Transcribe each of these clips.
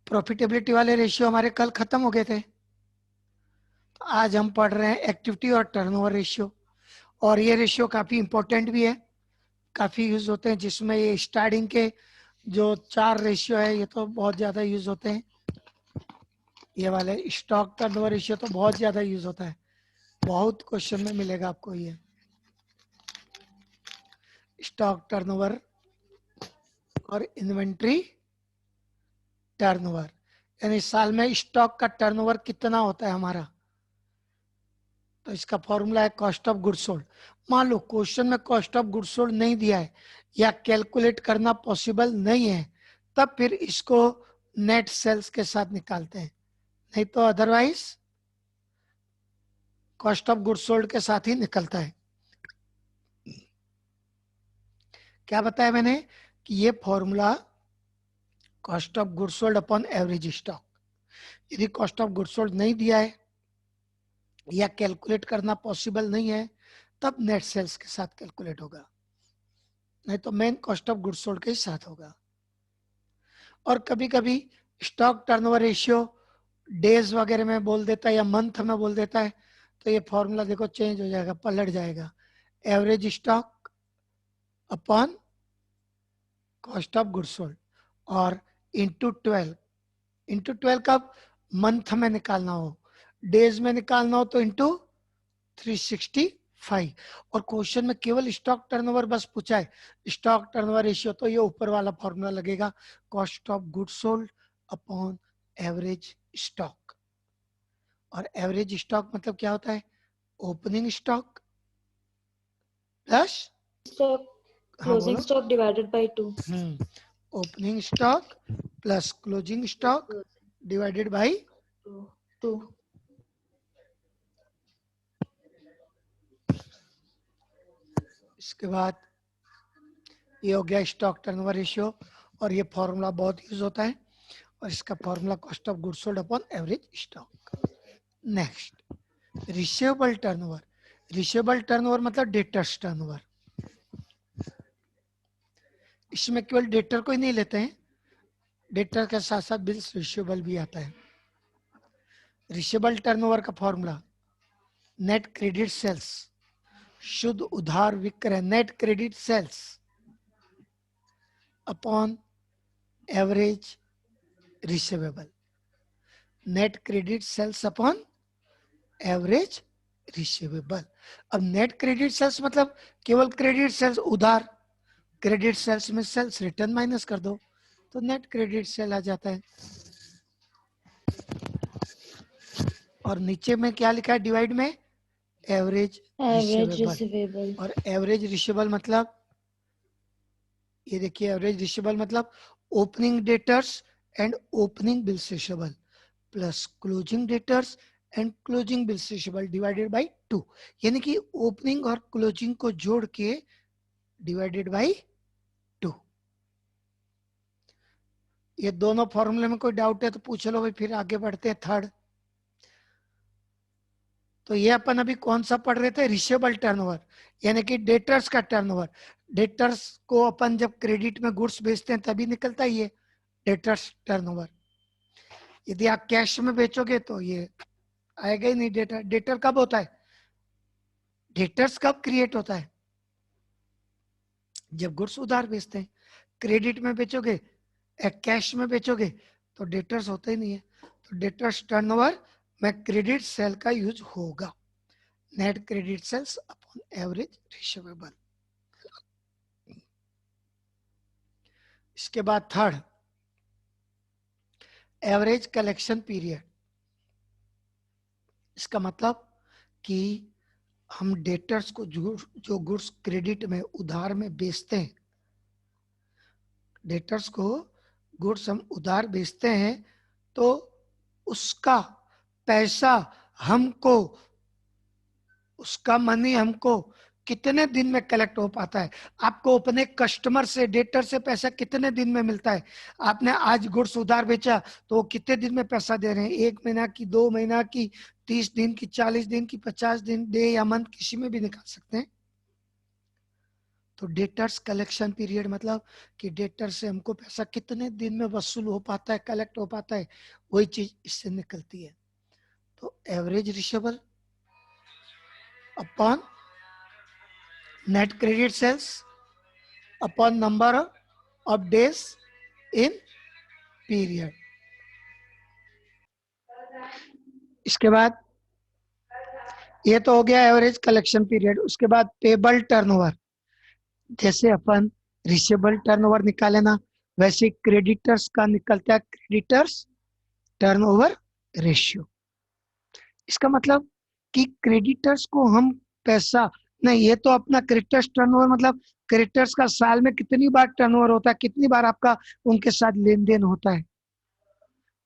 Profitability वाले ratio हमारे कल खत्म हो गए थे। तो आज हम पढ़ रहे हैं एक्टिविटी और टर्नओवर रेशियो, और ये रेशियो काफी इंपॉर्टेंट भी है, काफी यूज होते हैं, जिसमें ये स्टार्टिंग के जो 4 रेशियो है ये तो बहुत ज्यादा यूज होते हैं। ये वाले स्टॉक टर्नओवर रेशियो तो बहुत ज्यादा यूज होता है, बहुत क्वेश्चन में मिलेगा आपको ये स्टॉक टर्नओवर और इन्वेंट्री टर्नओवर, यानी साल में स्टॉक का टर्नओवर कितना होता है हमारा। तो इसका फॉर्मूला है कॉस्ट ऑफ गुड्स सोल्ड। मान लो क्वेश्चन में कॉस्ट ऑफ गुड्स सोल्ड नहीं दिया है या कैलकुलेट करना पॉसिबल नहीं है, तब फिर इसको नेट सेल्स के साथ निकालते हैं, नहीं तो otherwise cost of goods sold के साथ ही निकलता है। क्या बताया मैंने कि ये formula cost of goods sold upon average stock, यदि कॉस्ट ऑफ गुड्स सोल्ड नहीं दिया है या कैलकुलेट करना पॉसिबल नहीं है, तब नेट सेल्स के साथ कैलकुलेट होगा, नहीं तो main cost of goods sold के साथ होगा। और कभी कभी स्टॉक टर्नओवर रेशियो डेज वगैरह में बोल देता है या मंथ में बोल देता है, तो ये फॉर्मूला देखो चेंज हो जाएगा, पलट जाएगा। Average stock upon cost of goods sold और इंटू 12 कब मंथ में निकालना हो, डेज में निकालना हो तो इंटू 365। और क्वेश्चन में केवल स्टॉक टर्नओवर बस पूछा है, स्टॉक टर्नओवर रेशियो, तो ये ऊपर वाला फॉर्मूला लगेगा cost of goods sold upon average stock. और एवरेज स्टॉक मतलब क्या होता है, opening stock plus stock closing stock divided by 2। Opening stock plus closing stock divided by 2। इसके बाद ये हो गया स्टॉक टर्नओवर रेशियो, और ये फॉर्मूला बहुत यूज होता है, और इसका formula cost of goods sold upon average stock. Next receivable turnover. Receivable turnover मतलब डेटर्स टर्नओवर। इसमें केवल डेटर को ही नहीं लेते हैं, डेटर के साथ साथ बिल्स रिसीवेबल भी आता है। रिसीवेबल टर्नओवर का फॉर्मूला नेट क्रेडिट सेल्स, शुद्ध उधार विक्रय, net credit sales upon average receivable, net credit sales upon average receivable. अब नेट क्रेडिट सेल्स मतलब केवल क्रेडिट सेल्स, उधार, क्रेडिट सेल्स में सेल्स रिटर्न माइनस कर दो तो नेट क्रेडिट सेल आ जाता है। और नीचे में क्या लिखा है डिवाइड में, एवरेज रिसीवेबल। और एवरेज रिसीवेबल मतलब ये देखिए, एवरेज रिसीवेबल मतलब opening debtors and opening bills receivable plus closing debtors and closing bills receivable divided by 2, यानी कि ओपनिंग और क्लोजिंग को जोड़ के डिवाइडेड बाय 2। ये दोनों फॉर्मूले में कोई डाउट है तो पूछ लो भाई, फिर आगे बढ़ते हैं थर्ड। तो ये अपन अभी कौन सा पढ़ रहे थे, रिसीवेबल टर्नओवर, यानी कि डेटर्स का टर्नओवर। डेटर्स को अपन जब क्रेडिट में गुड्स बेचते हैं तभी निकलता है ये डेटर्स टर्नओवर। यदि आप कैश में बेचोगे तो ये आएगा ही नहीं डेटर। डेटर कब होता है, डेटर्स कब क्रिएट होता है, जब गुड्स उधार बेचते हैं। क्रेडिट में बेचोगे, कैश में बेचोगे तो डेटर्स होते ही नहीं है। तो डेटर्स टर्नओवर में क्रेडिट सेल का यूज होगा, net credit sales upon average receivable. इसके बाद थर्ड, एवरेज कलेक्शन पीरियड। इसका मतलब कि हम डेटर्स को जो गुड्स क्रेडिट में उधार में बेचते हैं, डेटर्स को गुड्स हम उधार बेचते हैं तो उसका पैसा हमको, उसका मनी हमको कितने दिन में कलेक्ट हो पाता है। आपको अपने कस्टमर से, डेटर से पैसा कितने दिन में मिलता है। आपने आज गुड्स उधार बेचा तो वो कितने दिन में पैसा दे रहे हैं, 1 महीना की, 2 महीना की, 30 दिन की, 40 दिन की, 50 दिन, डे या मंथ, किसी में भी निकाल सकते हैं। तो डेटर्स कलेक्शन पीरियड मतलब कि डेटर से हमको पैसा कितने दिन में वसूल हो पाता है, कलेक्ट हो पाता है, वही चीज इससे निकलती है। तो average receivable upon net credit sales upon number of days in period. इसके बाद ये तो हो गया एवरेज कलेक्शन पीरियड। उसके बाद पेबल टर्नओवर, जैसे अपन रिसीवेबल टर्नओवर निकाले ना, वैसे क्रेडिटर्स का निकलता है क्रेडिटर्स टर्नओवर रेशियो। इसका मतलब कि क्रेडिटर्स को हम पैसा नहीं, ये तो अपना क्रेडिटर्स टर्नओवर मतलब क्रेडिटर्स का साल में कितनी बार टर्नओवर होता है, कितनी बार आपका उनके साथ लेन देन होता है।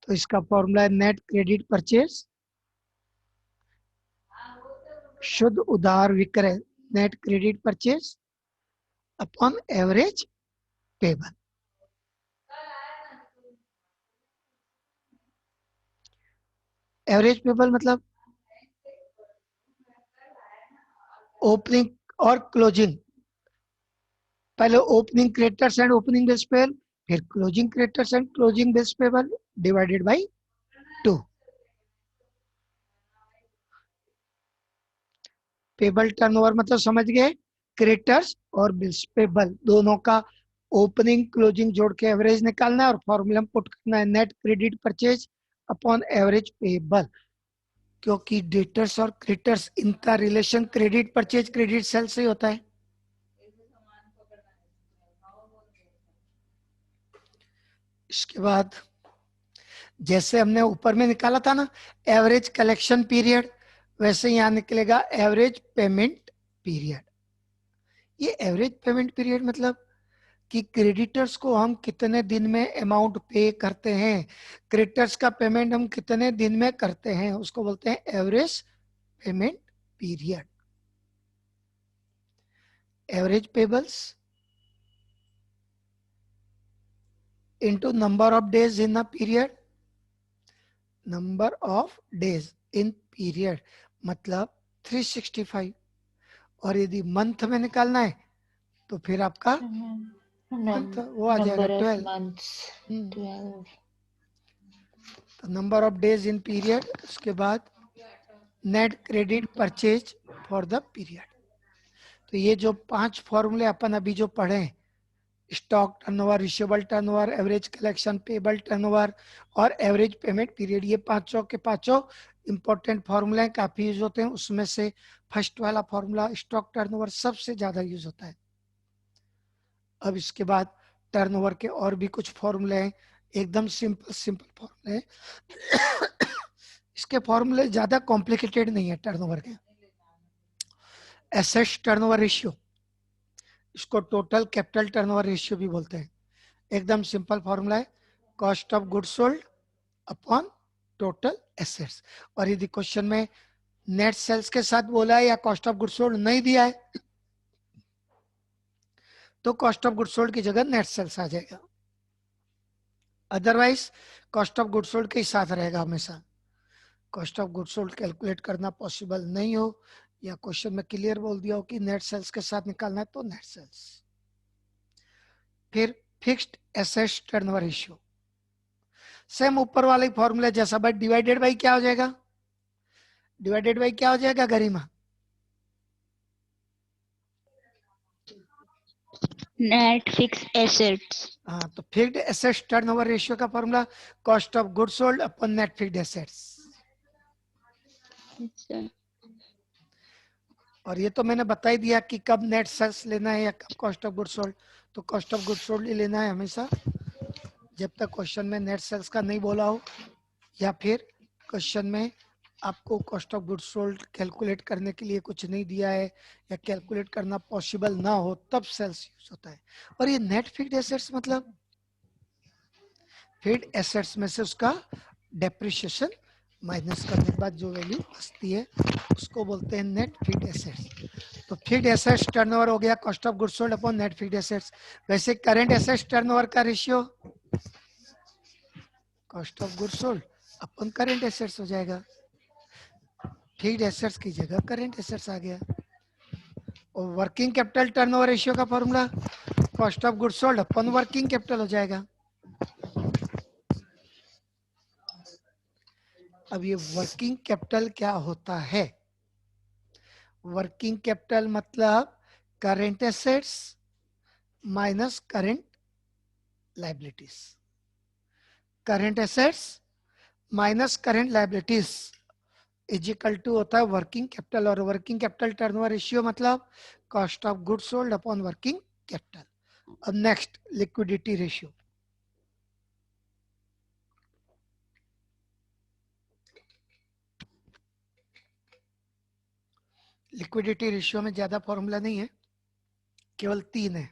तो इसका फॉर्मूला है नेट क्रेडिट परचेज शुद्ध उधार विक्रय, net credit purchase upon average payable. Average payable मतलब ओपनिंग और क्लोजिंग, पहले opening creditors and opening bills payable, फिर closing creditors and closing bills payable divided by 2। Payable turnover मतलब समझ गए, क्रेडिटर्स और बिल्स पेबल दोनों का ओपनिंग क्लोजिंग जोड़ के एवरेज निकालना है और फॉर्मूला में पुट करना है net credit purchase upon average payable. क्योंकि डेटर्स और क्रेडिटर्स इनका relation credit purchase credit sale से ही होता है। इसके बाद जैसे हमने ऊपर में निकाला था ना एवरेज कलेक्शन पीरियड, वैसे यहाँ निकलेगा एवरेज पेमेंट पीरियड। ये एवरेज पेमेंट पीरियड मतलब कि क्रेडिटर्स को हम कितने दिन में अमाउंट पे करते हैं, क्रेडिटर्स का पेमेंट हम कितने दिन में करते हैं, उसको बोलते हैं average payment period. Average payables into number of days in a period, number of days in period मतलब 365, और यदि मंथ में निकालना है तो फिर आपका मंथ वो आ जाएगा Number of 12। months, 12. तो number of days in period, उसके बाद net credit purchase for the period. तो ये जो 5 फॉर्मूले अपन अभी जो पढ़े, stock turnover, receivable turnover, average collection, payable turnover और एवरेज पेमेंट पीरियड, ये पांचों के पांचों इंपॉर्टेंट फॉर्मूले काफी यूज होते हैं। उसमें से फर्स्ट वाला फॉर्मूला स्टॉक टर्नओवर सबसे ज्यादा यूज होता है। अब इसके बाद टर्नओवर के और भी कुछ फॉर्मूले हैं, एकदम सिंपल सिंपल फॉर्मूले हैं। इसके फॉर्मूले ज्यादा कॉम्प्लिकेटेड नहीं है टर्नओवर के। एसेट्स टर्नओवर रेशियो, इसको टोटल कैपिटल टर्नओवर रेशियो भी बोलते हैं। एकदम सिंपल फॉर्मूला है, cost of goods sold upon total assets. और यदि क्वेश्चन में नेट सेल्स के साथ बोला है या कॉस्ट ऑफ गुड्स सोल्ड नहीं दिया है तो कॉस्ट ऑफ गुड्स सोल्ड की जगह नेट सेल्स आ जाएगा, otherwise cost of goods sold के ही साथ रहेगा हमेशा। Cost of goods sold calculate करना पॉसिबल नहीं हो या क्वेश्चन में क्लियर बोल दिया हो कि नेट सेल्स के साथ निकालना है तो नेट सेल्स। फिर fixed assets turnover ratio, same ऊपर वाले फॉर्मूला जैसा, बट डिवाइडेड बाई क्या हो जाएगा, डिवाइडेड बाई क्या हो जाएगा गरिमा? Net fix assets. हाँ, तो फिक्स्ड एसेट्स टर्नओवर रेशियो का formula cost of goods sold upon net fixed assets. और ये तो मैंने बता ही दिया कि कब नेट सेल्स लेना है या कब कॉस्ट ऑफ गुड्स सोल्ड। तो कॉस्ट ऑफ गुड्स सोल्ड ही लेना है हमेशा जब तक क्वेश्चन में नेट सेल्स का नहीं बोला हो, या फिर क्वेश्चन में आपको cost of goods sold calculate करने के लिए कुछ नहीं दिया है या कैलकुलेट करना पॉसिबल ना हो, तब सेल्स यूज होता है। और ये नेट फिक्स्ड एसेट्स मतलब फिक्स्ड एसेट्स में से उसका डेप्रिसिएशन माइनस करने के बाद जो वैल्यू बचती है उसको बोलते हैं नेट फिक्स्ड एसेट्स। तो फिक्स्ड एसेट्स टर्नओवर हो गया cost of goods sold upon net fixed assets. वैसे करंट एसेट्स टर्नओवर का ratio cost of goods sold upon current assets हो जाएगा, फिक्स्ड एसेट्स की जगह करंट एसेट्स आ गया। और वर्किंग कैपिटल टर्नओवर रेशियो का formula cost of goods sold upon working capital हो जाएगा। अब ये वर्किंग कैपिटल क्या होता है? वर्किंग कैपिटल मतलब current assets minus current liabilities. Current assets minus current liabilities is equal to होता है वर्किंग कैपिटल। और वर्किंग कैपिटल टर्नओवर रेशियो मतलब cost of goods sold upon working capital. अब next liquidity ratio. Liquidity ratio में ज्यादा formula नहीं है, केवल 3 है।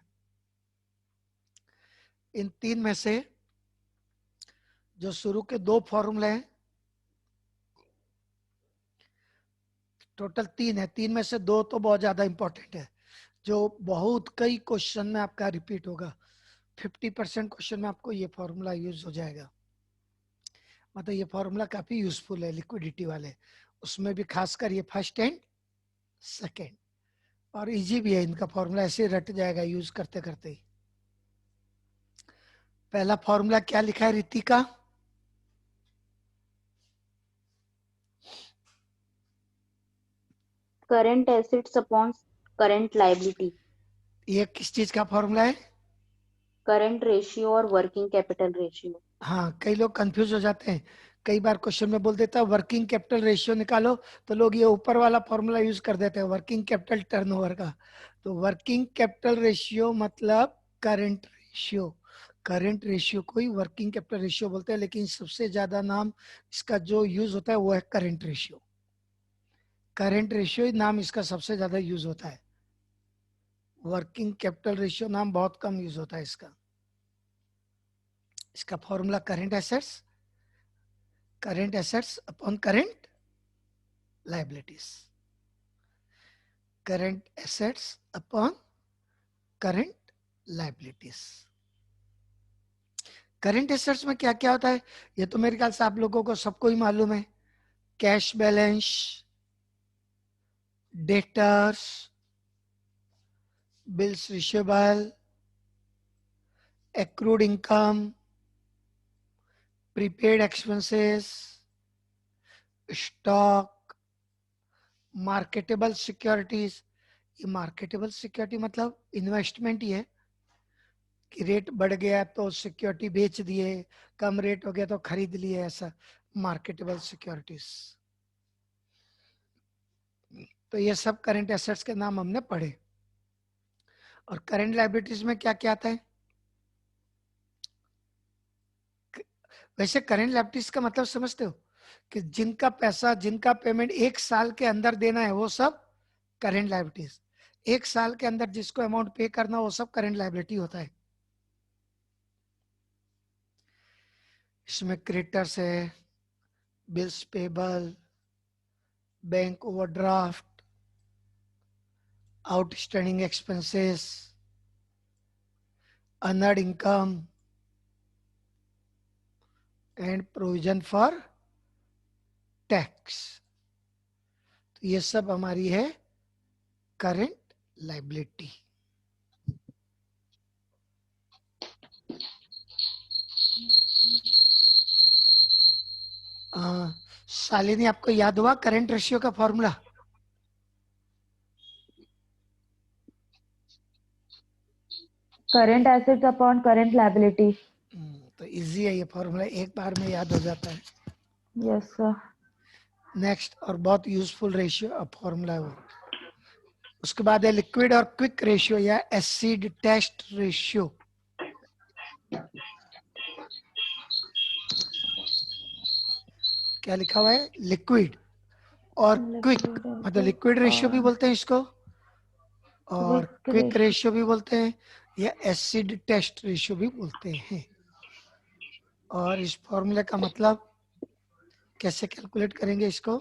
इन 3 में से जो शुरू के 2 फॉर्मूले हैं, टोटल 3 है, 3 में से 2 तो बहुत ज्यादा इंपॉर्टेंट है, जो बहुत कई क्वेश्चन में आपका रिपीट होगा। 50% क्वेश्चन में आपको ये फॉर्मूला यूज हो जाएगा। मतलब ये फॉर्मूला काफी यूजफुल है लिक्विडिटी वाले, उसमें भी खासकर ये फर्स्ट एंड सेकेंड। और इजी भी है इनका फॉर्मूला, ऐसे रट जाएगा यूज करते करते ही। पहला फॉर्मूला क्या लिखा है Ritika? Current assets upon current liability. ये किस चीज का फॉर्मूला है? करंट रेशियो और वर्किंग कैपिटल रेशियो। हाँ, कई लोग कंफ्यूज हो जाते हैं, कई बार क्वेश्चन में बोल देता है वर्किंग कैपिटल रेशियो निकालो, तो लोग ये ऊपर वाला फॉर्मूला यूज कर देते हैं वर्किंग कैपिटल टर्नओवर का। तो वर्किंग कैपिटल रेशियो मतलब करंट रेशियो। करंट रेशियो को ही वर्किंग कैपिटल रेशियो बोलते हैं, लेकिन सबसे ज्यादा नाम इसका जो यूज होता है वो है करंट रेशियो। करंट रेशियो नाम इसका सबसे ज्यादा यूज होता है। वर्किंग कैपिटल रेशियो नाम बहुत कम यूज होता है इसका। इसका formula current assets upon current liabilities. Current assets upon current liabilities. Current assets में क्या क्या होता है ये तो मेरे ख्याल से आप लोगों को सबको ही मालूम है। Cash balance, debtors, bills receivable, accrued income, prepaid expenses, stock, marketable securities। ये मार्केटेबल सिक्योरिटी मतलब इन्वेस्टमेंट ही है कि रेट बढ़ गया तो सिक्योरिटी बेच दिए, कम रेट हो गया तो खरीद लिए, ऐसा मार्केटेबल सिक्योरिटीज। तो ये सब करंट एसेट्स के नाम हमने पढ़े। और करंट लायबिलिटीज में क्या क्या आता है? वैसे करंट लायबिलिटीज का मतलब समझते हो कि जिनका पैसा, जिनका पेमेंट 1 साल के अंदर देना है वो सब करंट लायबिलिटीज। 1 साल के अंदर जिसको अमाउंट पे करना वो सब करंट लायबिलिटी होता है। इसमें क्रेडिटर्स है, bills payable, bank overdraft, outstanding expenses, honoured income and provision for tax. तो ये सब हमारी है करंट लायबिलिटी। शालिनी, आपको याद हुआ करंट रेशियो का formula? Current assets upon current liability. तो इजी है ये फॉर्मूला, एक बार में याद हो जाता है। Yes sir. नेक्स्ट और बहुत यूजफुल रेशियो फॉर्मूला है वो। उसके बाद है लिक्विड और क्विक रेशियो या एसिड टेस्ट रेशियो। क्या लिखा हुआ है? लिक्विड और क्विक, मतलब लिक्विड रेशियो भी बोलते हैं इसको और क्विक रेशियो भी बोलते हैं या एसिड टेस्ट रेशियो भी बोलते हैं। और इस फॉर्मूले का मतलब कैसे कैलकुलेट करेंगे इसको?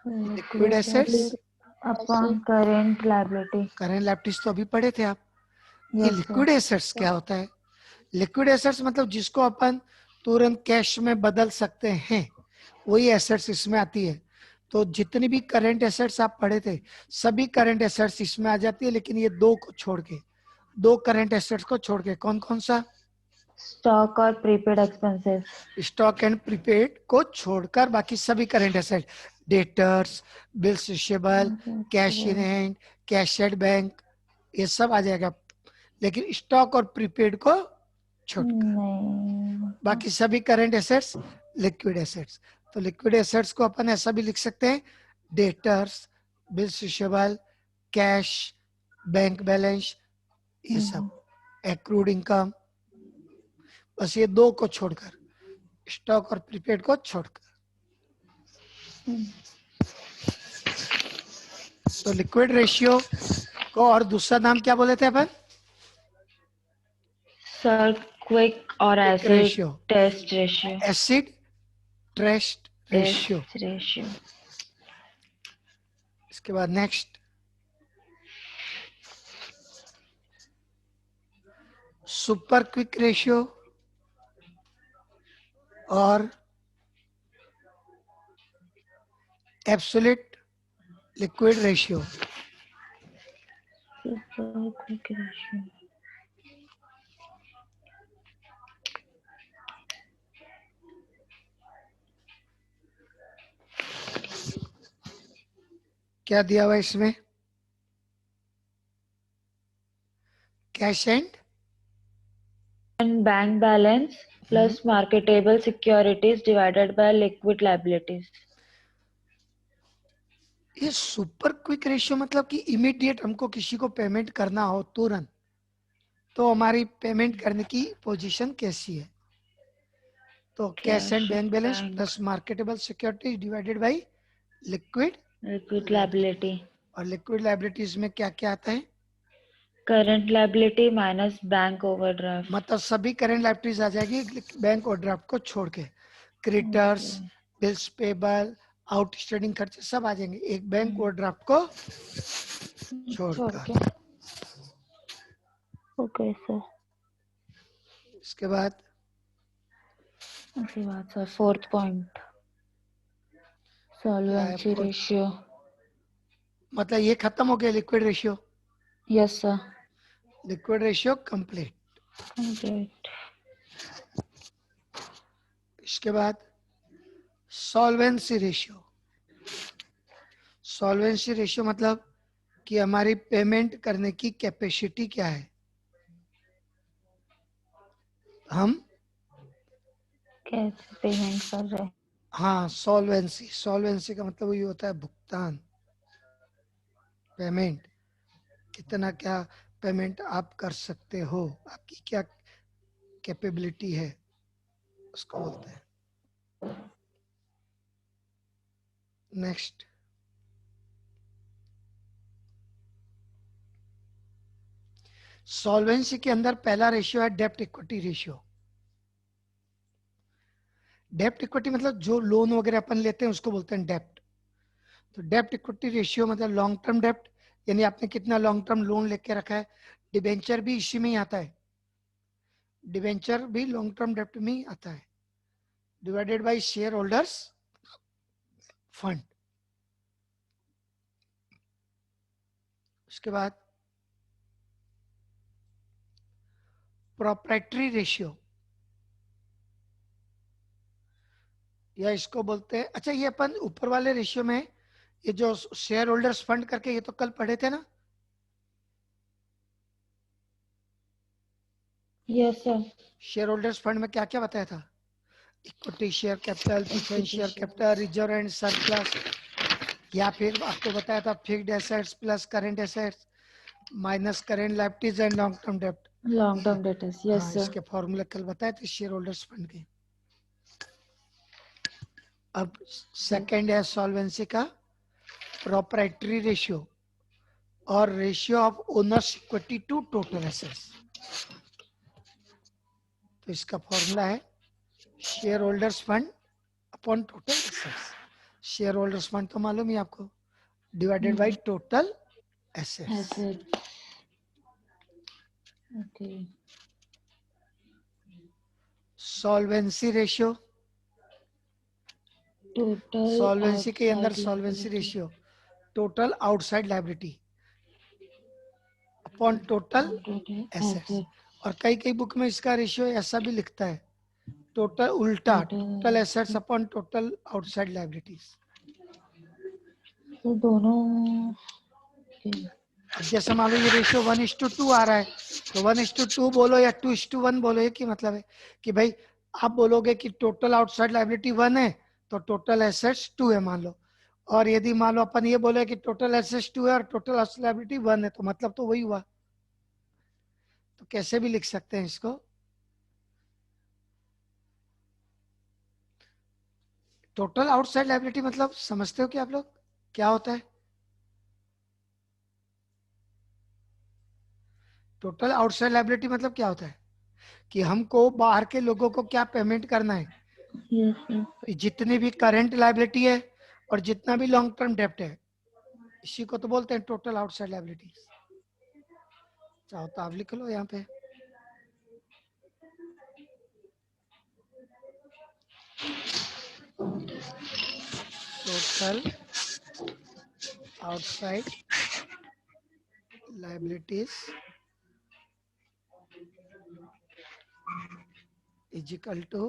Liquid assets upon current liability. Current liabilities तो अभी पढ़े थे आप। ये लिक्विड एसेट्स क्या होता है? लिक्विड एसेट्स मतलब जिसको अपन तुरंत कैश में बदल सकते हैं, वही एसेट्स इसमें आती है। तो जितनी भी करंट एसेट्स आप पढ़े थे सभी करंट एसेट्स इसमें आ जाती है, लेकिन ये दो को छोड़ के, दो करंट एसेट्स को छोड़ के, कौन कौन सा? स्टॉक और prepaid expenses. Stock and prepaid को छोड़कर बाकी सभी current asset, debtors, bills receivable, cash in hand, cash at bank, ये सब आ जाएगा, लेकिन स्टॉक और प्रीपेड को छोड़कर नहीं, बाकी सभी करंट एसेट्स लिक्विड एसेट्स। तो लिक्विड एसेट्स को अपन ऐसा भी लिख सकते हैं, debtors, bills receivable, cash, bank balance, ये सब एक्रूड इनकम, बस ये दो को छोड़कर, स्टॉक और प्रीपेड को छोड़कर। तो लिक्विड रेशियो को और दूसरा नाम क्या बोले थे अपन? सर क्विक और acid ratio, test ratio. Acid test ratio. Ratio. इसके बाद नेक्स्ट सुपर क्विक रेशियो और absolute liquid ratio. Quick ratio. क्या दिया हुआ है इसमें? Cash and bank balance plus marketable securities divided by liquid liabilities. ये सुपर क्विक रेशियो मतलब कि इमीडिएट हमको किसी को पेमेंट करना हो तुरंत, तो हमारी पेमेंट करने की पोजीशन कैसी है? तो cash and bank balance plus marketable securities divided by liquid liability. और लिक्विड लायबिलिटीज में क्या क्या आता है? Current liability minus bank overdraft. मतलब सभी करंट लायबिलिटीज आ जाएगी बैंक ओवरड्राफ्ट को छोड़ के, क्रेडिटर्स, बिल्स पेबल, आउटस्टैंडिंग खर्चे सब आ जाएंगे एक बैंक ओवरड्राफ्ट को छोड़कर। Okay sir. इसके बाद sir fourth point solvency fourth? Ratio. मतलब ये खत्म हो गया liquid ratio. Yes sir. Liquid ratio complete. इसके बाद सॉल्वेंसी रेशियो। सॉल्वेंसी रेशियो मतलब कि हमारी पेमेंट करने की कैपेसिटी क्या है, हम कैसे पेमेंट कर रहे हैं। हाँ सॉल्वेंसी, सॉल्वेंसी का मतलब ये होता है भुगतान, पेमेंट, कितना क्या पेमेंट आप कर सकते हो, आपकी क्या कैपेबिलिटी है, उसको बोलते हैं। नेक्स्ट सॉल्वेंसी के अंदर पहला रेशियो है डेब्ट इक्विटी रेशियो। डेब्ट इक्विटी मतलब जो लोन वगैरह अपन लेते हैं उसको बोलते हैं डेब्ट। तो डेब्ट इक्विटी रेशियो मतलब लॉन्ग टर्म डेब्ट, यानी आपने कितना लॉन्ग टर्म लोन लेके रखा है, डिबेंचर भी इसी में ही आता है, डिबेंचर भी लॉन्ग टर्म डेब्ट में ही आता है, divided by share holders fund. उसके बाद प्रोप्राइटरी रेशियो, या इसको बोलते हैं, अच्छा ये अपन ऊपर वाले रेशियो में ये जो शेयर होल्डर्स फंड करके ये तो कल पढ़े थे ना? Yes sir. Share holders fund में क्या क्या बताया था? Equity share capital, preference share capital, reserve and surplus, या फिर आपको बताया था fixed assets plus current assets minus current liabilities and long term डेब्ट। Long term debtors. यस हाँ सर। इसके फॉर्मूला कल बताए थे शेयर होल्डर्स फंड के। अब सेकंड है सॉल्वेंसी का प्रोप्राइटरी रेशियो और ratio of owners equity to total assets. तो इसका फॉर्मूला है share holders fund upon total assets. Share holders fund तो मालूम ही आपको, divided by total assets. Okay. Solvency ratio total solvency के अंदर outside solvency liability. Ratio total outside liability upon total Total assets. asset. और कई कई बुक में इसका रेशियो ऐसा भी लिखता है, टोटल उल्टा, total assets upon total outside liabilities. तो दोनों के अब जैसे मान लो ये रेशियो 1:2 आ रहा है, तो 1:2 बोलो या 2:1 बोलो, ये की मतलब है कि भाई आप बोलोगे कि टोटल आउटसाइड लाइबिलिटी 1 है तो टोटल एसेट्स 2 है मान लो, और यदि मान लो अपन ये बोले कि टोटल एसेट्स 2 है और टोटल आउटसाइड लाइबिलिटी 1 है, तो मतलब तो वही हुआ। तो कैसे भी लिख सकते हैं इसको, टोटल आउटसाइड लाइबिलिटी मतलब समझते हो कि आप लोग क्या होता है? टोटल आउटसाइड लाइबिलिटी मतलब क्या होता है कि हमको बाहर के लोगों को क्या पेमेंट करना है, yes, yes. तो जितनी भी करंट लाइबिलिटी है और जितना भी लॉन्ग टर्म डेप्ट है, इसी को तो बोलते हैं टोटल आउटसाइड लाइबिलिटी। चाहो तो आप लिख लो यहाँ पे, total outside liabilities is equal to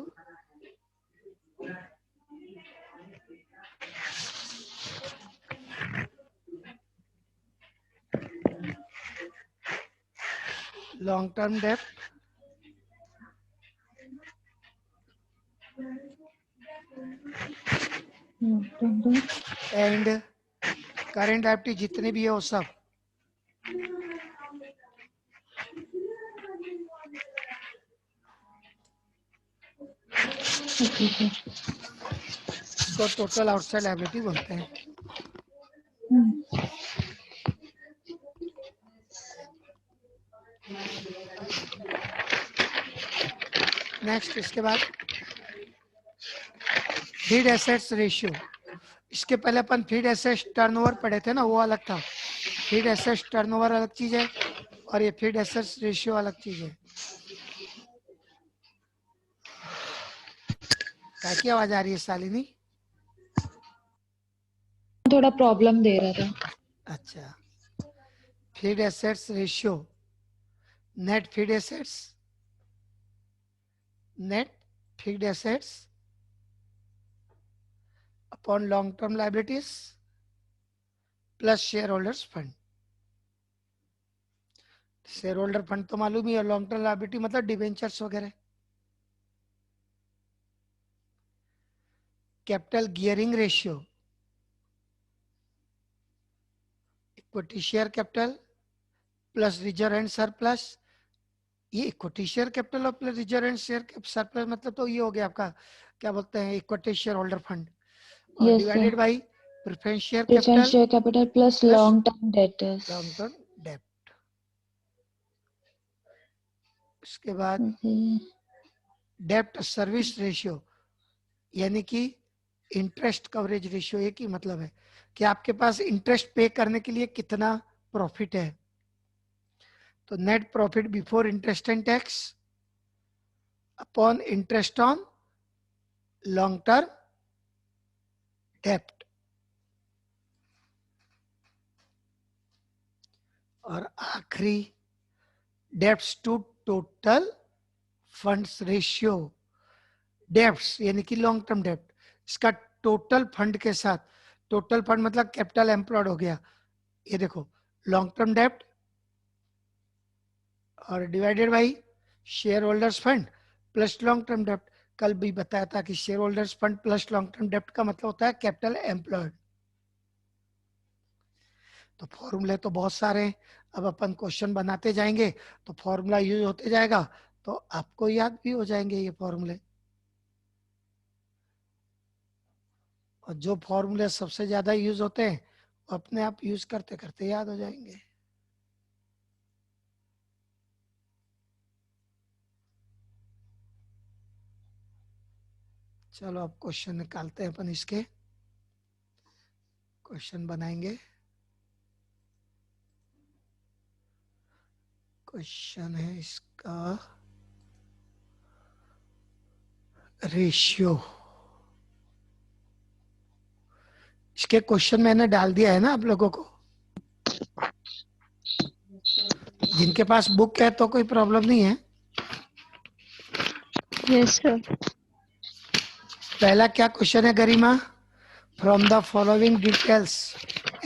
long term डेप्ट एंड करंट लाइबिलिटी जितने भी है वो सब Okay, sir. इसको टोटल आउटसाइड लाइबिलिटी बोलते हैं। नेक्स्ट इसके बाद फीड एसेट्स रेशियो। इसके पहले अपन फीड एसेट्स टर्नओवर पढ़े थे ना, वो अलग था। फीड एसेट्स टर्नओवर अलग चीज है और ये फीड एसेट्स रेशियो अलग चीज है। क्या की आवाज आ रही है शालिनी? थोड़ा प्रॉब्लम दे रहा था। अच्छा, feed assets ratio, net feed assets, net feed assets upon long term liabilities plus share holders fund. Share holder fund तो मालूम ही है, लॉन्ग टर्म लाइबिलिटी मतलब डिवेंचर्स वगैरह। Capital gearing ratio, equity share capital plus reserve and surplus. ये equity share capital और plus reserve and share surplus मतलब तो ये हो गया आपका क्या बोलते हैं इक्विटी शेयर होल्डर फंड, और Yes, sir. Divided by preference share Preference capital share capital plus plus long-term debtors. Long term डेब्ट। उसके बाद Okay. डेब्ट सर्विस रेशियो, यानी कि इंटरेस्ट कवरेज रेशियो। एक ही मतलब है कि आपके पास इंटरेस्ट पे करने के लिए कितना प्रॉफिट है। तो net profit before interest and tax upon interest on long term डेब्ट। और आखिरी debts to total funds ratio. Debts यानी कि लॉन्ग टर्म डेब्ट, इसका टोटल फंड के साथ, टोटल फंड मतलब कैपिटल एम्प्लॉयड हो गया, ये देखो लॉन्ग टर्म डेब्ट और divided by share holders fund plus long term डेब्ट। कल भी बताया था कि share holders fund plus long term डेब्ट का मतलब होता है कैपिटल एम्प्लॉयड। तो फॉर्मूले तो बहुत सारे हैं, अब अपन क्वेश्चन बनाते जाएंगे तो फॉर्मूला यूज होते जाएगा, तो आपको याद भी हो जाएंगे ये फॉर्मूले। और जो फॉर्मूले सबसे ज्यादा यूज होते हैं वो अपने आप यूज करते करते याद हो जाएंगे। चलो अब क्वेश्चन निकालते हैं अपन इसके, क्वेश्चन बनाएंगे। क्वेश्चन है इसका रेशियो इसके क्वेश्चन मैंने डाल दिया है ना आप लोगों को। जिनके पास बुक है तो कोई प्रॉब्लम नहीं है। Yes, sir. पहला क्या क्वेश्चन है Garima? From the following details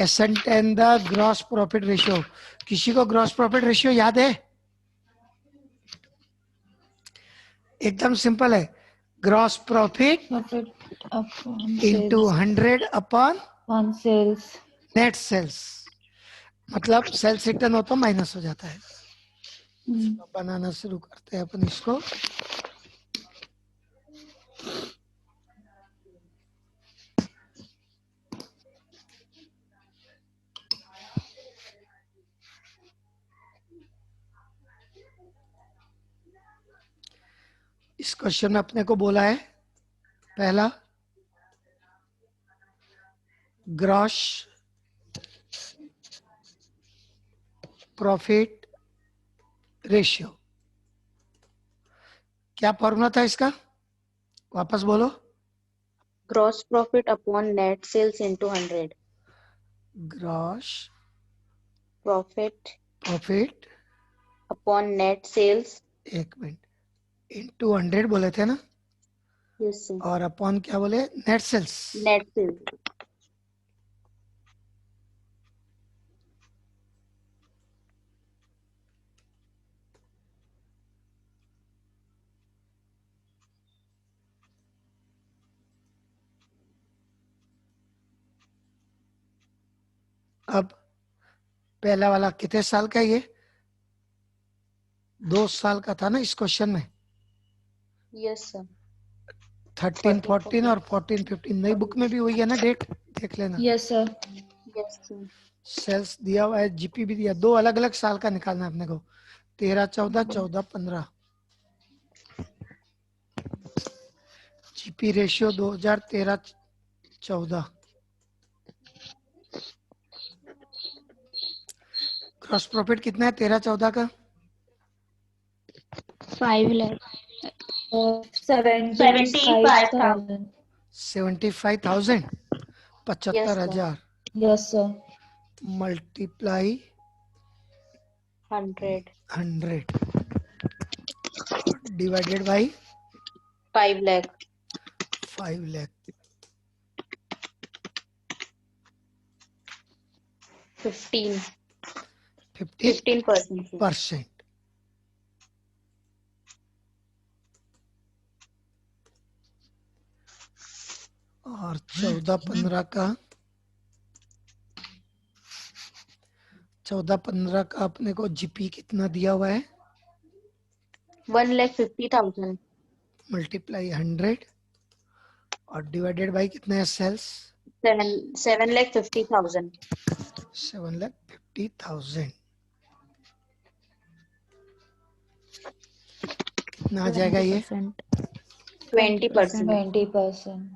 ascertain the gross profit ratio. किसी को ग्रॉस प्रॉफिट रेशियो याद है? एकदम सिंपल है, gross profit Profit upon into sales 100 upon on sales. Net sales, मतलब सेल्स रिटर्न हो तो माइनस हो जाता है। चलो बनाना शुरू करते हैं अपन इसको। इस क्वेश्चन में अपने को बोला है पहला ग्रॉस प्रॉफिट रेशियो। क्या फॉर्मूला था इसका? वापस बोलो। Gross profit upon net sales into 100. Gross Profit profit, upon net sales. एक मिनट, इंटू 100 बोले थे ना, Yes, sir. और अपॉन क्या बोले? Net sales. Net sales. अब पहला वाला कितने साल का है ये? 2 साल का था ना इस क्वेश्चन में। Yes, sir. 13, 14 14 और 14, 15 नई बुक में भी वही है ना डेट, देख लेना। Yes, sir. Yes, sir. Sales दिया हुआ है, जीपी भी दिया, 2 अलग अलग साल का निकालना है अपने को। 13, 14, 14, 15। GP ratio 2013, 14। ग्रॉस प्रॉफिट कितना है 13, 14 का? 5 lakh. 75,000. 75,000, Yes, sir. 75,000 Yes, sir. Multiply 100. 100 divided by 5 lakh. 5 lakh. 15. 15%। 15%. और 14, 15 का 14, 15 का अपने को जीपी कितना दिया हुआ है? 1,50,000. मल्टीप्लाई 100 और डिवाइडेड बाई कितना है सेल्स? 7,50,000. 7,50,000। कितना आ जाएगा ये? 20%. 20%.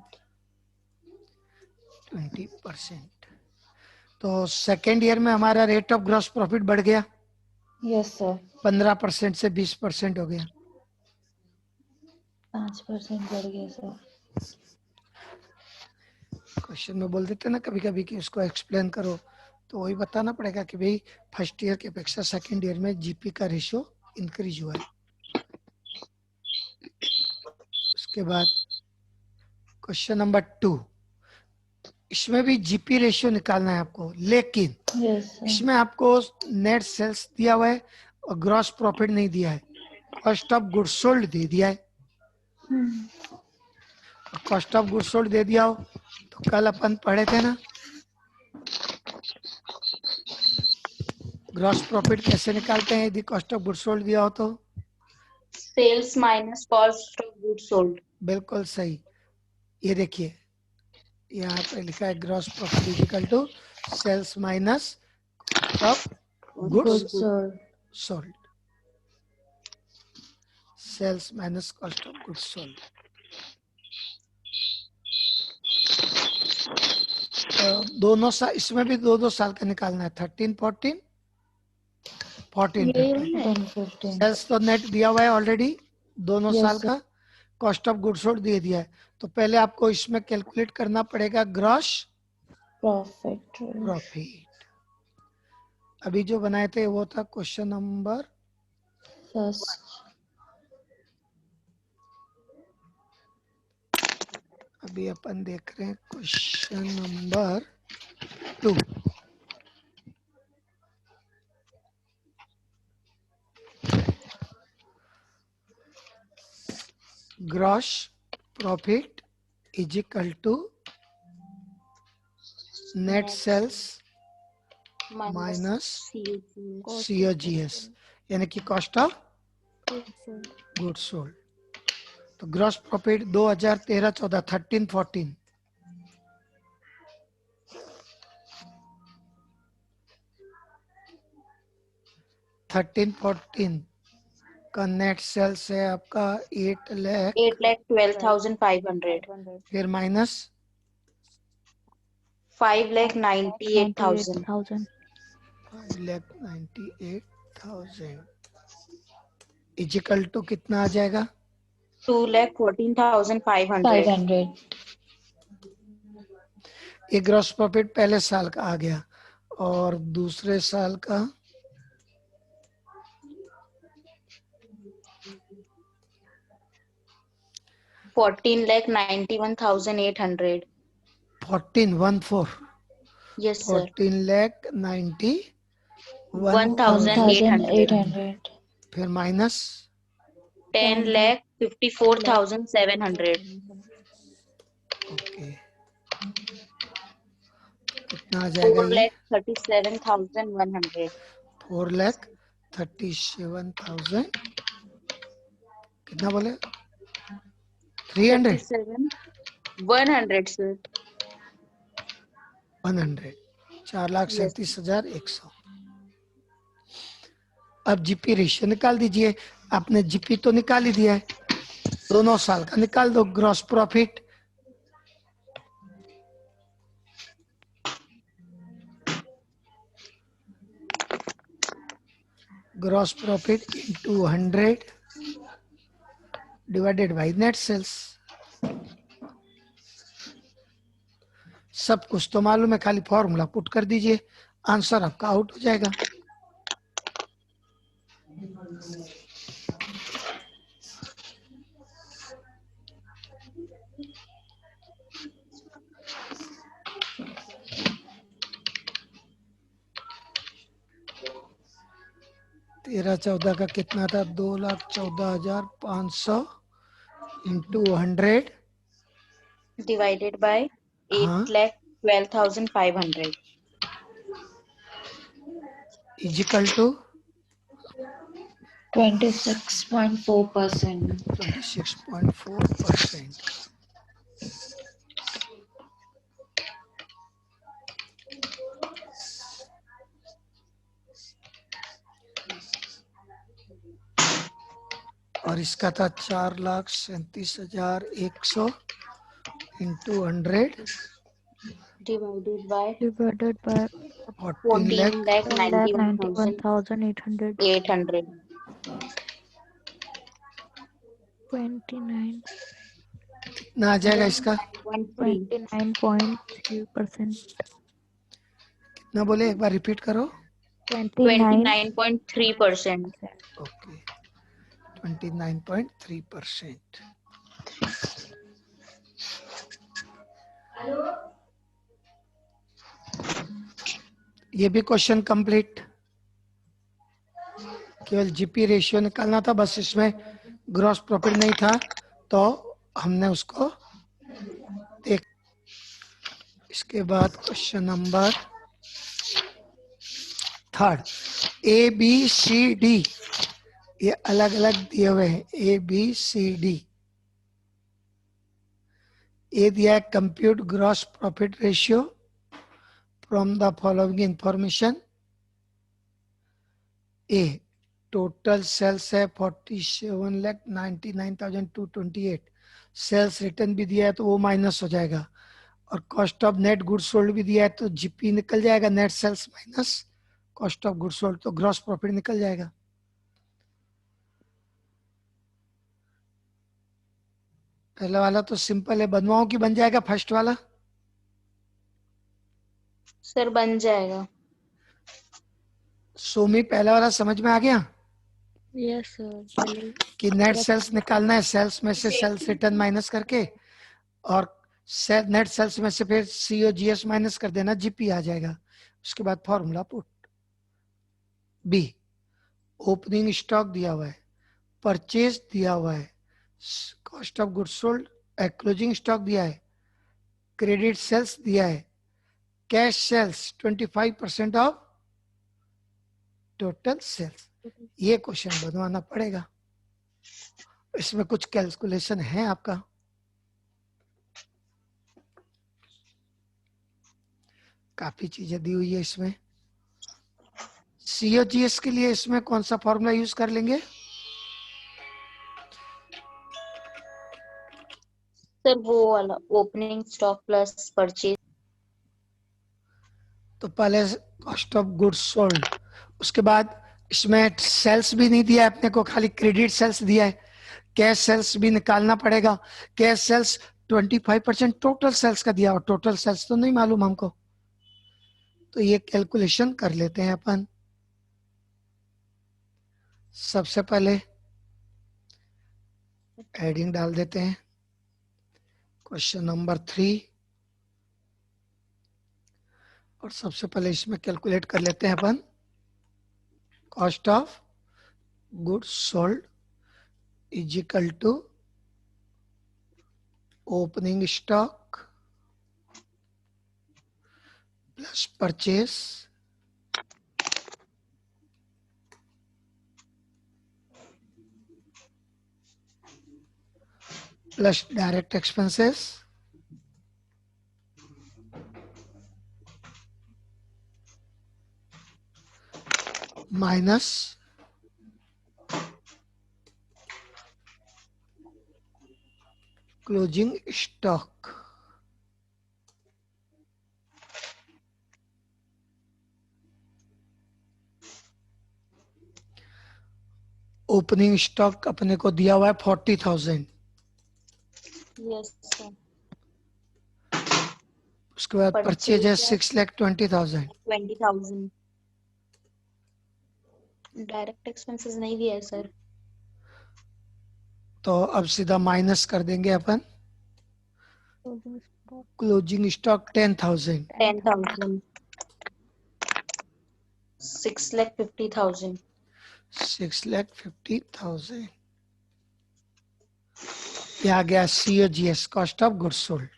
20%। तो सेकेंड ईयर में हमारा रेट ऑफ ग्रॉस प्रॉफिट बढ़ गया, Yes, sir. 15% से 20% हो गया। 5% बढ़ गया, sir. क्वेश्चन में बोल देते ना कभी कभी कि उसको एक्सप्लेन करो, तो वही बताना पड़ेगा कि भाई फर्स्ट ईयर की अपेक्षा सेकेंड ईयर में जीपी का रेशियो इंक्रीज हुआ है। उसके बाद क्वेश्चन नंबर 2, इसमें भी जीपी रेशियो निकालना है आपको, लेकिन Yes, sir. इसमें आपको नेट सेल्स दिया हुआ है और ग्रॉस प्रॉफिट नहीं दिया है, कॉस्ट ऑफ गुड्स सोल्ड दे दिया है। कॉस्ट ऑफ गुड्स सोल्ड दे दिया हो तो कल अपन पढ़े थे ना ग्रॉस प्रॉफिट कैसे निकालते हैं यदि कॉस्ट ऑफ गुड्स सोल्ड दिया हो तो? Sales minus cost of goods sold. बिल्कुल सही। ये देखिए यहाँ पे लिखा है gross profit is equal to sales minus cost of goods Good, sir. Sold. Sales minus cost of goods sold. दोनों साल, इसमें भी 2-2 साल का निकालना है, 13, 14, 14, 15। 10, 15. सेल्स तो नेट दिया हुआ है ऑलरेडी, दोनों Yes, साल sir. का। कॉस्ट ऑफ गुड्स सोल्ड दे दिया है, तो पहले आपको इसमें कैलकुलेट करना पड़ेगा ग्रॉस प्रॉफिट। अभी जो बनाए थे वो था क्वेश्चन नंबर first. अभी अपन देख रहे हैं question number 2। Gross profit is equal to net sales minus COGS, यानी कि कॉस्ट ऑफ गुड्स सोल्ड। तो ग्रॉस प्रॉफिट 2013-14 13-14 13-14 का नेट सेल्स है आपका 8,12,500, फिर माइनस 5,98,000, 5,98,000 इजिकल टू कितना आ जाएगा? 2,14,500, 500. ये ग्रॉस प्रॉफिट पहले साल का आ गया और दूसरे साल का 14,91,800. 14 Yes, sir. 14,91,800 1,800. फिर माइनस 10,54,700. ओके, कितना आ जाएगा ये? 4,37,100. 4,37,000 कितना बोले? 300 100, sir. 100 Yes. 4,37,100। अब जीपी रेशियो निकाल दीजिए। आपने जीपी तो निकाल ही दिया है, दोनों साल का निकाल दो। Gross profit into 100 divided by net sales. सब कुछ तो मालूम है, खाली फॉर्मूला पुट कर दीजिए, आंसर आपका आउट हो जाएगा। तेरह चौदह का कितना था? 2,14,500 इंटू 100 Divided by हाँ 8,12,500. Equal to 26.4%. 26.4%। और इसका था 4,37,100 into 100 Divided by divided by 14,91,800. 10,91,800. 29 कितना आ जाएगा इसका? 9.3. 29.3%. कितना बोले, एक बार रिपीट करो। 29.3%. ओके, 29.3%। ये भी क्वेश्चन कंप्लीट। केवल जीपी रेशियो निकालना था, बस इसमें ग्रॉस प्रॉफिट नहीं था तो हमने उसको देख। इसके बाद question number 3, A B C D, ये अलग अलग दिए हुए हैं। ए बी सी डी, ए दिया है compute gross profit ratio from the following information. A total sales है 47,99,228। सेल्स रिटर्न भी दिया है तो वो माइनस हो जाएगा, और cost of net good sold भी दिया है तो जीपी निकल जाएगा, net sales minus cost of good sold, तो ग्रॉस प्रॉफिट निकल जाएगा। पहला वाला तो सिंपल है, बनवाओ कि बन जाएगा फर्स्ट वाला? सर बन जाएगा। सोमी पहला वाला समझ में आ गया Yes, sir. पहले कि नेट सेल्स निकालना है, सेल्स में से सेल्स रिटर्न माइनस करके, और नेट सेल्स में से फिर COGS माइनस कर देना, जीपी आ जाएगा। उसके बाद formula put. B, opening stock दिया हुआ है, परचेज दिया हुआ है, cost of goods sold, closing stock दिया है, क्रेडिट सेल्स दिया है, cash sales 25% of total sales. ये क्वेश्चन बनवाना पड़ेगा। इसमें कुछ कैलकुलेशन है आपका, काफी चीजें दी हुई है इसमें। COGS के लिए इसमें कौन सा फॉर्मूला यूज कर लेंगे? सर वो वाला ओपनिंग स्टॉक प्लस परचेज। तो पहले कॉस्ट ऑफ गुड्स सोल्ड, उसके बाद इसमें सेल्स भी नहीं दिया है अपने को, खाली क्रेडिट सेल्स दिया है। कैश सेल्स भी निकालना पड़ेगा। कैश सेल्स 25% टोटल सेल्स का दिया, और टोटल सेल्स तो नहीं मालूम हमको, तो ये कैलकुलेशन कर लेते हैं अपन। सबसे पहले एडिंग डाल देते हैं, क्वेश्चन नंबर 3, और सबसे पहले इसमें कैलकुलेट कर लेते हैं अपन cost of goods sold is equal to opening stock plus purchase plus direct expenses minus closing stock. Opening stock अपने को दिया हुआ है 40,000, यस सर। उसके बाद परचेज है 6,20,000। 20,000। डायरेक्ट एक्सपेंसेस नहीं दिया है सर। तो अब सीधा माइनस कर देंगे अपन, closing stock क्लोजिंग स्टॉक 10,000, 10,000। 6,50,000। 6,50,000। ये आ गया COGS, cost of goods sold.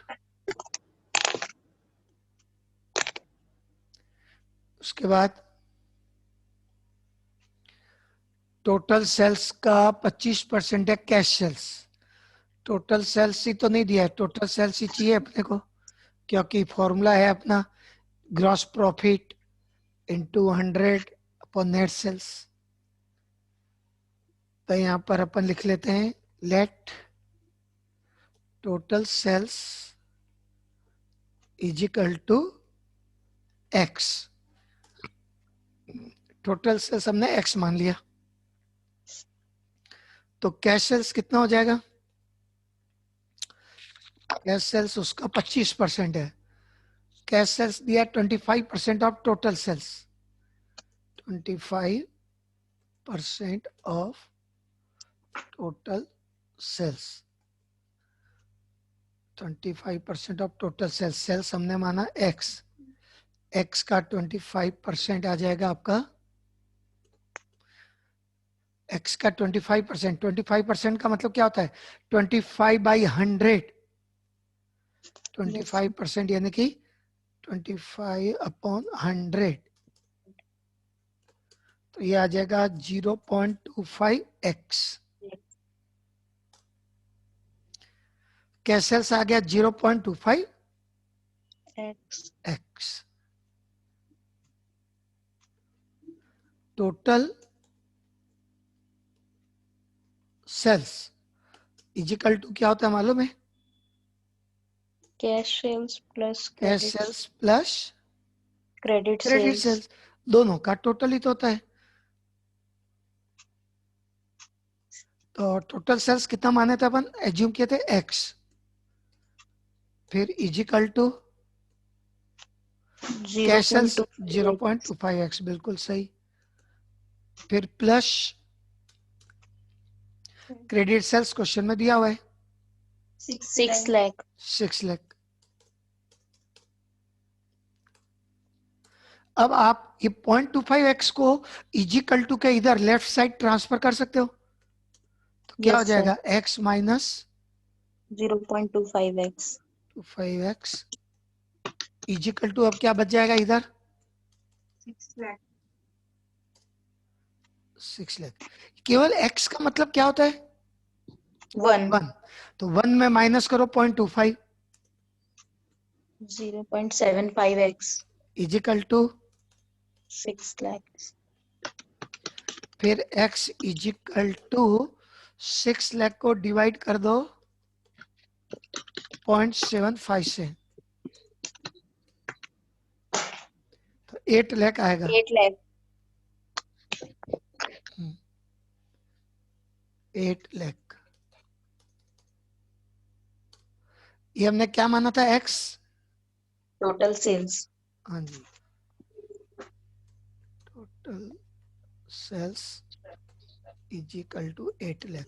उसके बाद टोटल सेल्स का 25% है कैश सेल्स। टोटल सेल्स ही तो नहीं दिया है, टोटल सेल्स ही चाहिए अपने को, क्योंकि फॉर्मूला है अपना gross profit into 100 upon net sales. तो यहाँ पर अपन लिख लेते हैं let total sales is equal to X. Total sales हमने एक्स मान लिया, तो कैश सेल्स कितना हो जाएगा? कैश सेल्स उसका 25% है। कैश सेल्स दिया 25% of total sales, 25% of total sales, 25% of total sales. Sales हमने माना एक्स, एक्स का 25% आ जाएगा आपका, एक्स का 25%। 25% का मतलब क्या होता है? 25/100, 25% यानी कि 25/100, तो ये आ जाएगा 0.25x। कैश सेल्स आ गया 0.25x। Total sales is equal to क्या होता है मालूम है? Cash sales plus cash sales plus credit credit sales. Sales, दोनों का टोटल ही तो होता है। तो टोटल सेल्स कितना माने थे अपन? एज्यूम किए थे एक्स, फिर is equal to cash sales 0.25x 0.25x, बिल्कुल सही। फिर प्लस क्रेडिट सेल्स क्वेश्चन में दिया हुआ है 6 lakh 6 लाख। अब आप ये 0.25x को इजिकल टू के इधर लेफ्ट साइड ट्रांसफर कर सकते हो, तो क्या हो Yes, sir. जाएगा x minus 0.25x 25x equal to, अब क्या बच जाएगा इधर 6 लाख। केवल x का मतलब क्या होता है 1 1, तो 1 में माइनस करो 0.25 0.75x इजिकल टू, 6 lakhs फिर x इजिकल टू 6 लाख को डिवाइड कर दो 0.75 से, तो 8 लाख आएगा। 8 lakh 8 लाख। ये हमने क्या माना था x, total sales हाँ जी, total sales is equal to 8 lakh.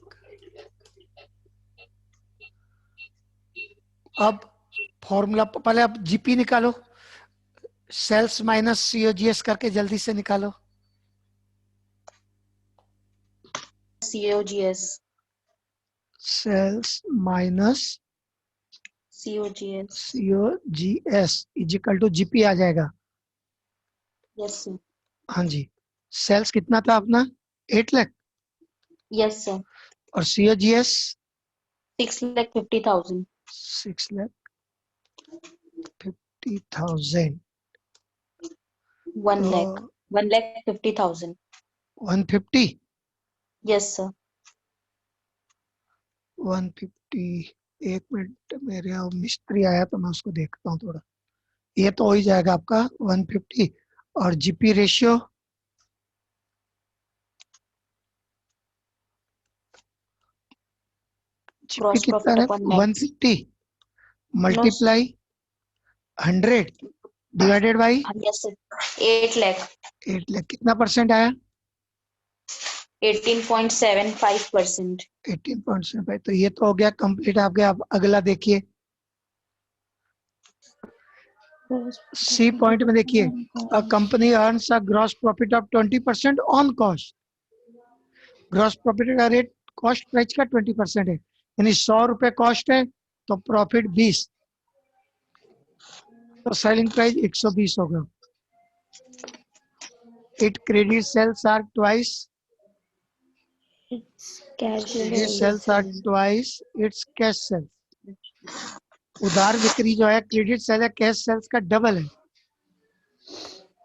अब फॉर्मूला पहले आप जीपी निकालो, सेल्स माइनस सीओजीएस करके जल्दी से निकालो। COGS sales minus COGS COGS is equal to GP आ जाएगा। yes sir हाँ जी, सेल्स कितना था अपना 8 लाख, yes sir और सीओजीएस 6,50,000 6,50,000, 1 lakh 1,50,000 150 yes sir 150। एक मिनट, मेरे यहाँ मिस्त्री आया तो मैं उसको देखता हूँ थोड़ा। ये तो हो ही जाएगा आपका 150, और जीपी रेशियो जीपी gross कितना profit है upon net 150 no multiply 100 divided by yes sir 8 lakh 8 lakh, कितना परसेंट आया 18.75% 18.75। तो ये तो हो गया कंप्लीट आपके। अब अगला देखिए सी पॉइंट में, देखिए a company earns a gross profit of 20% on cost. Gross profit का रेट कॉस्ट प्राइस का 20% है, यानी 100 रुपए कॉस्ट है तो प्रॉफिट 20, तो सेलिंग प्राइस 120 होगा। It credit sales are twice, It's cash credit sales. Sales are twice it's cash sales. उधार बिक्री जो है क्रेडिट सेल है कैश सेल्स का डबल है।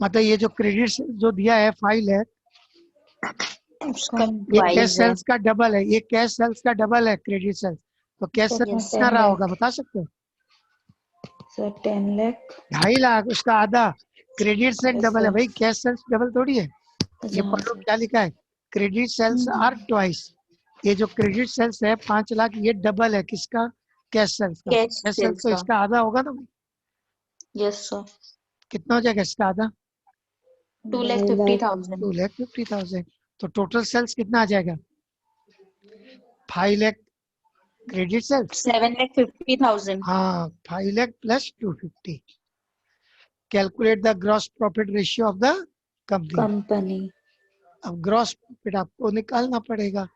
मतलब ये जो क्रेडिट जो दिया है 5 लाख, उसका ये कैश twice है सेल्स का डबल है, ये कैश सेल्स का डबल है क्रेडिट सेल्स। तो कैश सेल्स yes कितना रहा होगा बता सकते हो Sir, 10 lakh. 2.5 लाख, उसका आधा। क्रेडिट सेल Yes, डबल है sir. भाई, कैश सेल्स डबल थोड़ी है। ये हाँ, पढ़ लो sir. क्या लिखा है, क्रेडिट सेल्स आर ट्वाइस। ये जो क्रेडिट सेल्स है 5 लाख, ये डबल है किसका कैश सेल्स का। कैश कैश सेल्स सेल्स तो का इसका आधा होगा ना भाई, yes sir कितना हो जाएगा इसका आधा 2,50,000 2,50,000। तो टोटल सेल्स कितना आ जाएगा 5 लाख क्रेडिट सेल्स, 7,50,000 हाँ 5 lakh plus 250। Calculate the gross profit ratio of the company. Company. अब ग्रॉस प्रॉफिट आपको निकालना पड़ेगा,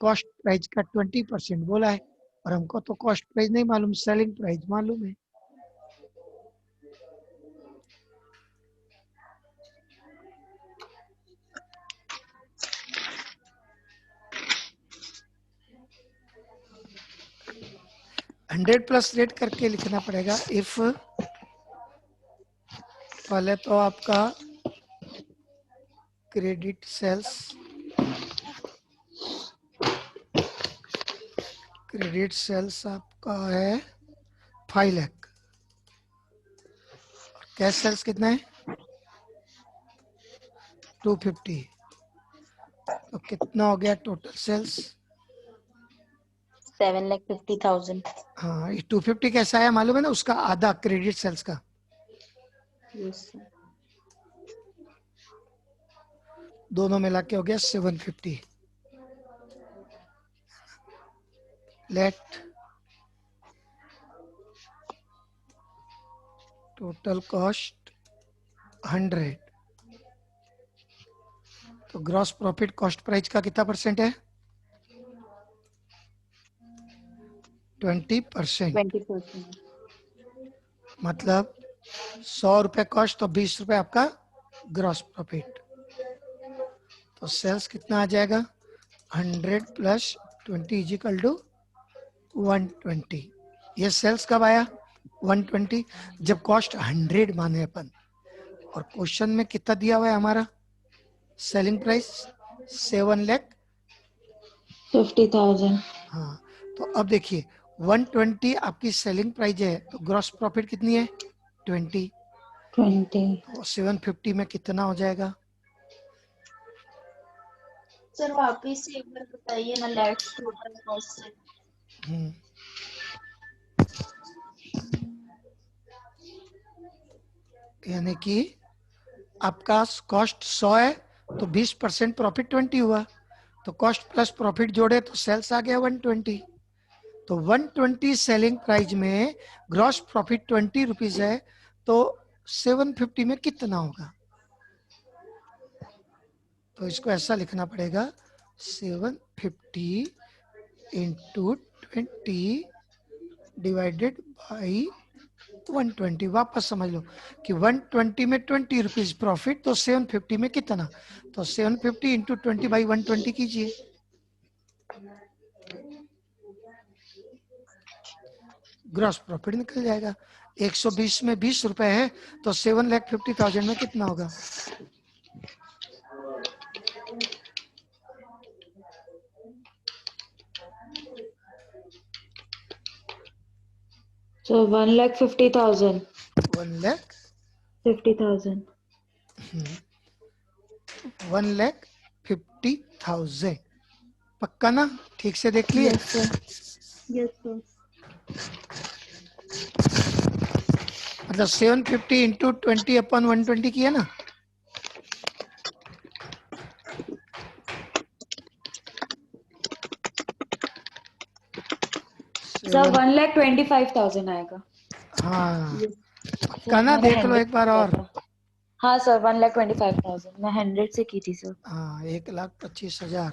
कॉस्ट प्राइस का 20% बोला है, और हमको तो कॉस्ट प्राइस नहीं मालूम, सेलिंग प्राइस मालूम है। हंड्रेड प्लस रेट करके लिखना पड़ेगा। इफ पहले तो आपका क्रेडिट सेल्स, क्रेडिट सेल्स आपका है 5 लाख, और कैश सेल्स कितना है 250, तो कितना हो गया टोटल सेल्स। 7,50,000 हाँ, ये 250 कैसा है मालूम है ना, उसका आधा क्रेडिट सेल्स का। Yes, sir. दोनों मिला के हो गया 750. Let total cost 100. तो ग्रॉस प्रॉफिट कॉस्ट प्राइस का कितना परसेंट है? 20%. 20%. मतलब 100 रुपए कॉस्ट तो 20 रुपए आपका ग्रॉस प्रॉफिट. तो सेल्स कितना आ जाएगा? 100 प्लस 20 इज इक्वल टू 120. ये सेल्स कब आया? 120 जब कॉस्ट 100 माने अपन. और क्वेश्चन में कितना दिया हुआ है हमारा? Selling price 50,000. हाँ, तो अब देखिए 120 आपकी सेलिंग प्राइस है, तो ग्रॉस प्रॉफिट कितनी है? 20. 20. तो 750 में कितना हो जाएगा? सर वापिस से एक बार बताइए ना, लेट्स टोटल कॉस्ट से. यानी कि आपका कॉस्ट 100 है तो 20% प्रॉफिट 20 हुआ. तो कॉस्ट प्लस प्रॉफिट जोड़े तो सेल्स आ गया 120. तो 120 सेलिंग प्राइस में ग्रॉस प्रॉफिट 20 रुपीज है, तो 750 में कितना होगा? तो इसको ऐसा लिखना पड़ेगा 750 इंटू 20 डिवाइडेड बाई 120. वापस समझ लो कि 120 में 20 रुपीज प्रॉफिट, तो 750 में कितना? तो 750 इंटू 20 बाई 120 कीजिए. ग्रॉस प्रॉफिट निकल जाएगा. 120 में 20 रुपए है, तो 7,50,000 में कितना होगा? So 1,50,000. 1,50,000. 50,000. 1,50,000. पक्का ना? ठीक से देख लिए? Yes, sir. Yes sir. मतलब 750 इंटू 20 अपन 120 किया ना? सर 1,25,000 आएगा. हाँ, यस. पक्का ना? देख लो एक बार और. हाँ सर 1,25,000. मैं 100 से की थी सर. हाँ, 1,25,000.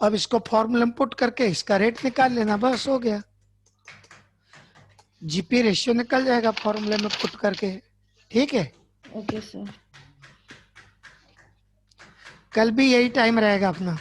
अब इसको फॉर्मूला में पुट करके इसका रेट निकाल लेना, बस हो गया. जीपी रेशियो निकल जाएगा फॉर्मूले में पुट करके. ठीक है, ओके सर. कल भी यही टाइम रहेगा अपना.